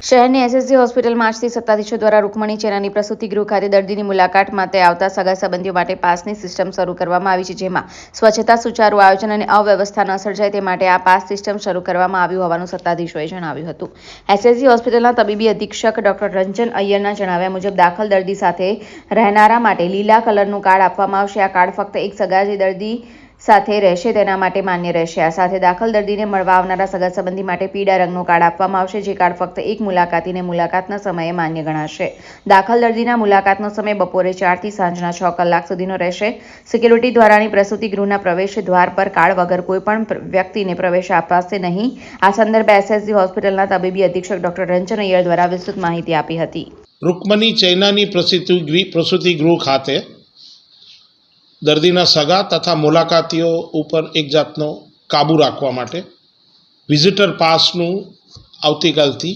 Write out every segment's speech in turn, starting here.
શહેરની એસએસજી હોસ્પિટલમાં આજથી સત્તાધીશો દ્વારા રૂકમણી ચેનાની પ્રસૂતિ ગૃહ ખાતે દર્દીની મુલાકાત માટે આવતા સગા સંબંધીઓ માટે પાસની સિસ્ટમ શરૂ કરવામાં આવી છે, જેમાં સ્વચ્છતા, સુચારુ આયોજન અને અવ્યવસ્થા ન સર્જાય તે માટે આ પાસ સિસ્ટમ શરૂ કરવામાં આવ્યું હોવાનું સત્તાધીશોએ જણાવ્યું હતું. એસએસજી હોસ્પિટલના તબીબી અધિક્ષક ડોક્ટર રંજન અય્યરના જણાવ્યા મુજબ દાખલ દર્દી સાથે રહેનારા માટે લીલા કલરનું કાર્ડ આપવામાં આવશે. આ કાર્ડ ફક્ત એક સગા જે દર્દી સાથે રહેશે તેના માટે માન્ય રહેશે. આ સાથે દાખલ દર્દીને મળવા આવનારા સગા સંબંધી માટે પીળા રંગનું કાર્ડ આપવામાં આવશે, જે કાર્ડ ફક્ત એક મુલાકાતીને મુલાકાતના સમયે માન્ય ગણાશે. દાખલ દર્દીના મુલાકાતનો સમય બપોરે 4 થી સાંજના 6 કલાક સુધીનો રહેશે. સિક્યુરિટી દ્વારાની પ્રસૂતિ ગૃહના પ્રવેશ દ્વાર પર કાર્ડ વગર કોઈપણ વ્યક્તિને પ્રવેશ અપાશે નહીં. આ સંદર્ભે એસએસજી હોસ્પિટલના તબીબી અધિક્ષક ડોક્ટર રંજન અય્યર દ્વારા વિસ્તૃત માહિતી આપી હતી. રૂકમણી ચૈનાની પ્રસૂતિ ગૃહ ખાતે દર્દીના સગા તથા મુલાકાતીઓ ઉપર એક જાતનો કાબૂ રાખવા માટે વિઝિટર પાસનું આવતીકાલથી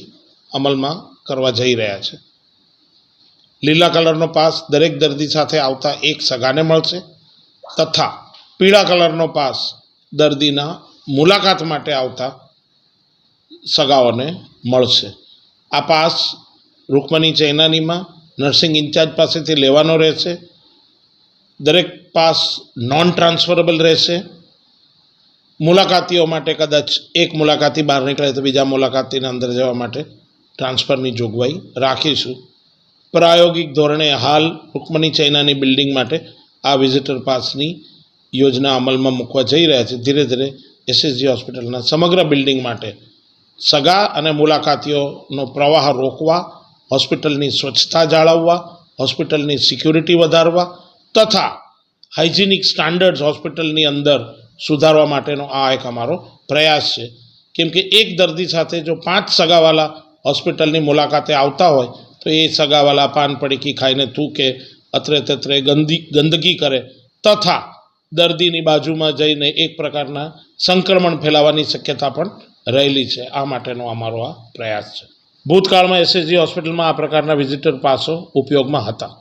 અમલમાં કરવા જઈ રહ્યા છે. લીલા કલરનો પાસ દરેક દર્દી સાથે આવતા એક સગાને મળશે તથા પીળા કલરનો પાસ દર્દીના મુલાકાત માટે આવતા સગાઓને મળશે. આ પાસ રૂકમણી ચૈનાનીમાં નર્સિંગ ઇન્ચાર્જ પાસેથી લેવાનો રહેશે. દરેક પાસ નોન ટ્રાન્સફરેબલ રહેશે. મુલાકાતીઓ માટે કદાચ એક મુલાકાતી બહાર નીકળે તો બીજા મુલાકાતીને અંદર જવા માટે ટ્રાન્સફરની જોગવાઈ રાખીશું. પ્રાયોગિક ધોરણે હાલ રૂકમણી ચૈનાની બિલ્ડિંગ માટે આ વિઝિટર પાસની યોજના અમલમાં મૂકવા જઈ રહ્યા છે. ધીરે ધીરે એસએસજી હોસ્પિટલના સમગ્ર બિલ્ડિંગ માટે સગા અને મુલાકાતીઓનો પ્રવાહ રોકવા, હોસ્પિટલની સ્વચ્છતા જાળવવા, હોસ્પિટલની સિક્યુરિટી વધારવા તથા હાઇજિનિક સ્ટાન્ડર્ડ્સ હોસ્પિટલની અંદર સુધારવા માટેનો આ એક અમારો પ્રયાસ છે. કેમ કે એક દર્દી સાથે જો 5 સગાવાલા હોસ્પિટલની મુલાકાતે આવતા હોય તો એ સગાવાલા પાન પડીકી ખાઈને થૂકે, અત્રે તત્રે ગંદકી કરે તથા દર્દીની બાજુમાં જઈને એક પ્રકારના સંક્રમણ ફેલાવાની શક્યતા પણ રહેલી છે. આ માટેનો અમારો આ પ્રયાસ છે. ભૂતકાળમાં એસએસજી હોસ્પિટલમાં આ પ્રકારના વિઝિટર પાસો ઉપયોગમાં હતા.